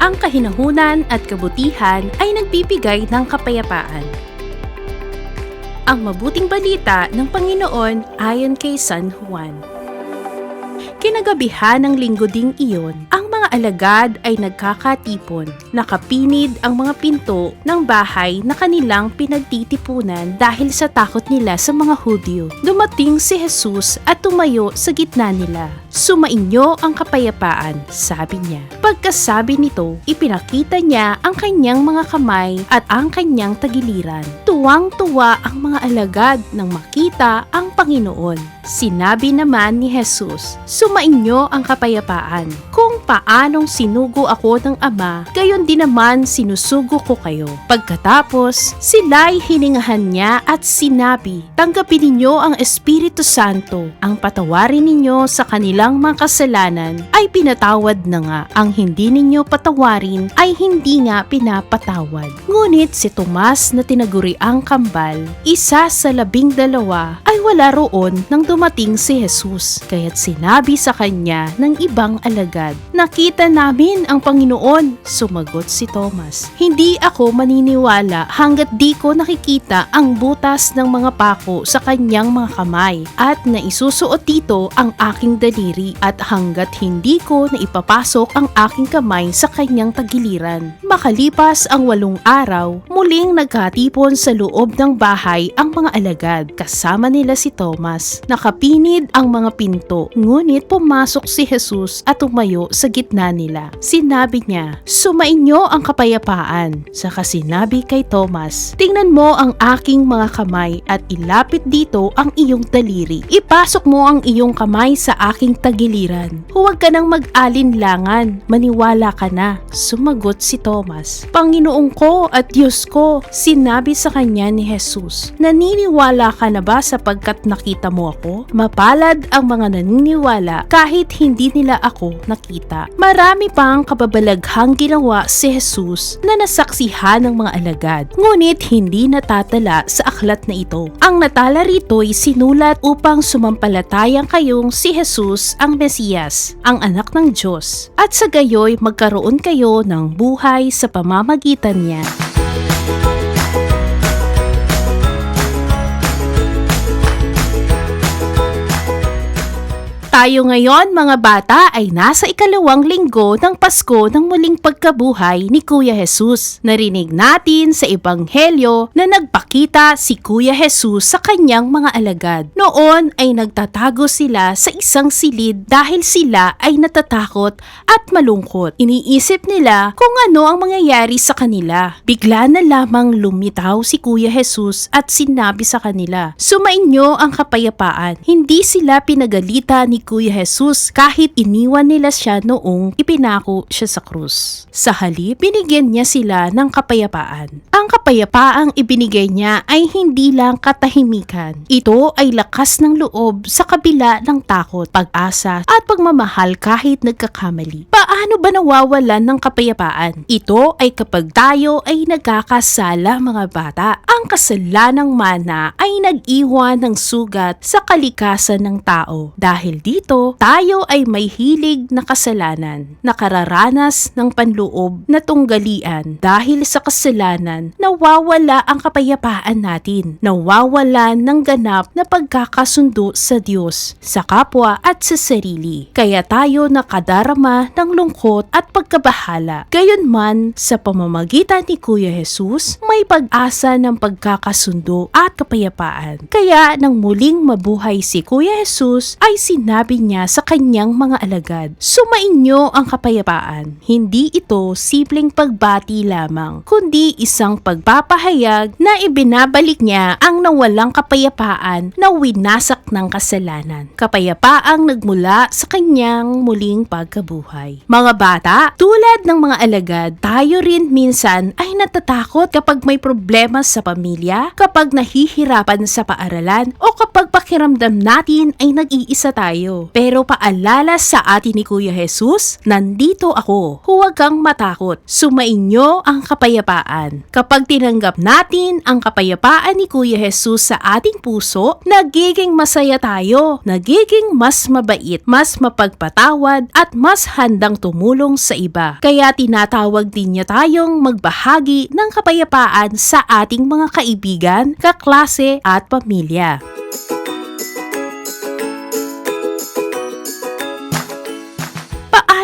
Ang kahinahunan at kabutihan ay nagbibigay ng kapayapaan. Ang mabuting balita ng Panginoon ayon kay San Juan. Kinagabihan ng linggo ding iyon, ang mga alagad ay nagkakatipon. Nakapinid ang mga pinto ng bahay na kanilang pinagtitipunan dahil sa takot nila sa mga Hudyo. Dumating si Jesus at tumayo sa gitna nila. "Sumainyo ang kapayapaan," sabi niya. Pagkasabi nito, ipinakita niya ang kanyang mga kamay at ang kanyang tagiliran. Tuwang-tuwa ang mga alagad nang makita ang Panginoon. Sinabi naman ni Jesus, "Sumainyo ang kapayapaan. Kung paanong sinugo ako ng Ama, gayon din naman sinusugo ko kayo." Pagkatapos, sila'y hiningahan niya at sinabi, "Tanggapin ninyo ang Espiritu Santo. Ang patawarin ninyo sa kanilang mga kasalanan ay pinatawad na nga. Ang hindi ninyo patawarin ay hindi nga pinapatawad." Ngunit si Tomas na tinaguriang kambal, isa sa 12, ay wala roon nang dumating si Jesus. Kaya't sinabi sa kanya ng ibang alagad, "Nakita namin ang Panginoon." Sumagot si Tomas, "Hindi ako maniniwala hanggat di ko nakikita ang butas ng mga pako sa kanyang mga kamay at naisusuot dito ang aking daliri at hanggat hindi ko naipapasok ang aking kamay sa kanyang tagiliran." Makalipas ang 8 araw, muling nagkatipon sa loob ng bahay ang mga alagad. Kasama nila si Tomas. Nakapinid ang mga pinto, ngunit pumasok si Jesus at tumayo sa gitna nila. Sinabi niya, "Sumainyo ang kapayapaan." Saka sinabi kay Tomas, "Tingnan mo ang aking mga kamay at ilapit dito ang iyong daliri. Ipasok mo ang iyong kamay sa aking tagiliran. Huwag ka nang mag-alinlangan, maniwala ka na." Sumagot si Tomas, "Panginoon ko at Diyos ko." Sinabi sa kanya ni Jesus, "Naniniwala ka na ba sapagkat nakita mo ako? Mapalad ang mga naniniwala kahit hindi nila ako nakita." Marami pang kababalaghang ginawa si Jesus na nasaksihan ng mga alagad, ngunit hindi natatala sa aklat na ito. Ang natala rito'y sinulat upang sumampalatayang kayong si Jesus ang Mesiyas, ang anak ng Diyos, at sa gayoy magkaroon kayo ng buhay sa pamamagitan niya. Tayo ngayon mga bata ay nasa 2nd linggo ng Pasko ng muling pagkabuhay ni Kuya Jesus. Narinig natin sa Ebanghelyo na nagpakita si Kuya Jesus sa kanyang mga alagad. Noon ay nagtatago sila sa isang silid dahil sila ay natatakot at malungkot. Iniisip nila kung ano ang mangyayari sa kanila. Bigla na lamang lumitaw si Kuya Jesus at sinabi sa kanila, "Sumainyo ang kapayapaan." Hindi sila pinagalitan ni Kuya Jesus kahit iniwan nila siya noong ipinako siya sa krus. Sa halip, binigyan niya sila ng kapayapaan. Ang kapayapaang ibinigay niya ay hindi lang katahimikan. Ito ay lakas ng loob sa kabila ng takot, pag-asa at pagmamahal kahit nagkakamali. Paano ba nawawalan ng kapayapaan? Ito ay kapag tayo ay nagkakasala mga bata. Ang kasalanang mana ay nag-iwan ng sugat sa kalikasan ng tao. Dahil dito, tayo ay may hilig na kasalanan, nakararanas ng panloob na tunggalian. Dahil sa kasalanan, nawawala ang kapayapaan natin, nawawalan ng ganap na pagkakasundo sa Diyos, sa kapwa at sa sarili. Kaya tayo nakadarama ng lungkot at pagkabahala. Gayunman, sa pamamagitan ni Kuya Jesus, may pag-asa ng pagkakasundo at kapayapaan. Kaya nang muling mabuhay si Kuya Jesus, ay sinabi niya sa kanyang mga alagad, "Sumainyo ang kapayapaan." Hindi ito simpleng pagbati lamang, kundi isang pagpapahayag na ibinabalik niya ang nawalang kapayapaan na winasak ng kasalanan. Kapayapaang nagmula sa kanyang muling pagkabuhay. Mga bata, tulad ng mga alagad, tayo rin minsan ay natatakot kapag may problema sa pamilya, kapag nahihirapan sa paaralan, o kapag pakiramdam natin ay nag-iisa tayo. Pero paalala sa atin ni Kuya Jesus, "Nandito ako. Huwag kang matakot. Sumainyo ang kapayapaan." Kapag tinanggap natin ang kapayapaan ni Kuya Jesus sa ating puso, nagiging masaya tayo, nagiging mas mabait, mas mapagpatawad at mas handang tumulong sa iba. Kaya tinatawag din niya tayong magbahagi ng kapayapaan sa ating mga kaibigan, kaklase at pamilya.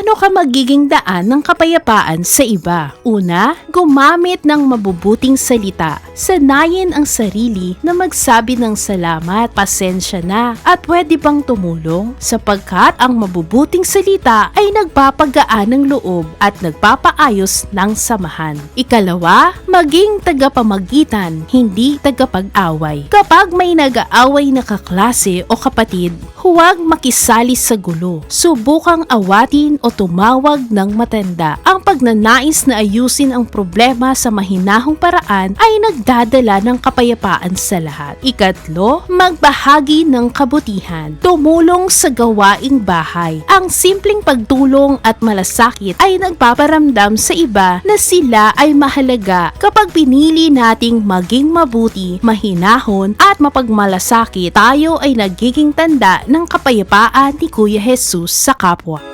Paano ka magiging daan ng kapayapaan sa iba? Una, gumamit ng mabubuting salita. Sanayin ang sarili na magsabi ng salamat, pasensya na, at pwede bang tumulong? Sapagkat ang mabubuting salita ay nagpapagaan ng loob at nagpapaayos ng samahan. Ikalawa, maging tagapamagitan, hindi tagapag-away. Kapag may nag-aaway na kaklase o kapatid, huwag makisali sa gulo. Subukang awatin o tumawag ng matanda. Ang pagnanais na ayusin ang problema sa mahinahong paraan ay nagdadala ng kapayapaan sa lahat. Ikatlo, magbahagi ng kabutihan. Tumulong sa gawaing bahay. Ang simpleng pagtulong at malasakit ay nagpaparamdam sa iba na sila ay mahalaga. Kapag pinili nating maging mabuti, mahinahon at mapagmalasakit, tayo ay nagiging tanda ng kapayapaan ni Kuya Jesus sa kapwa.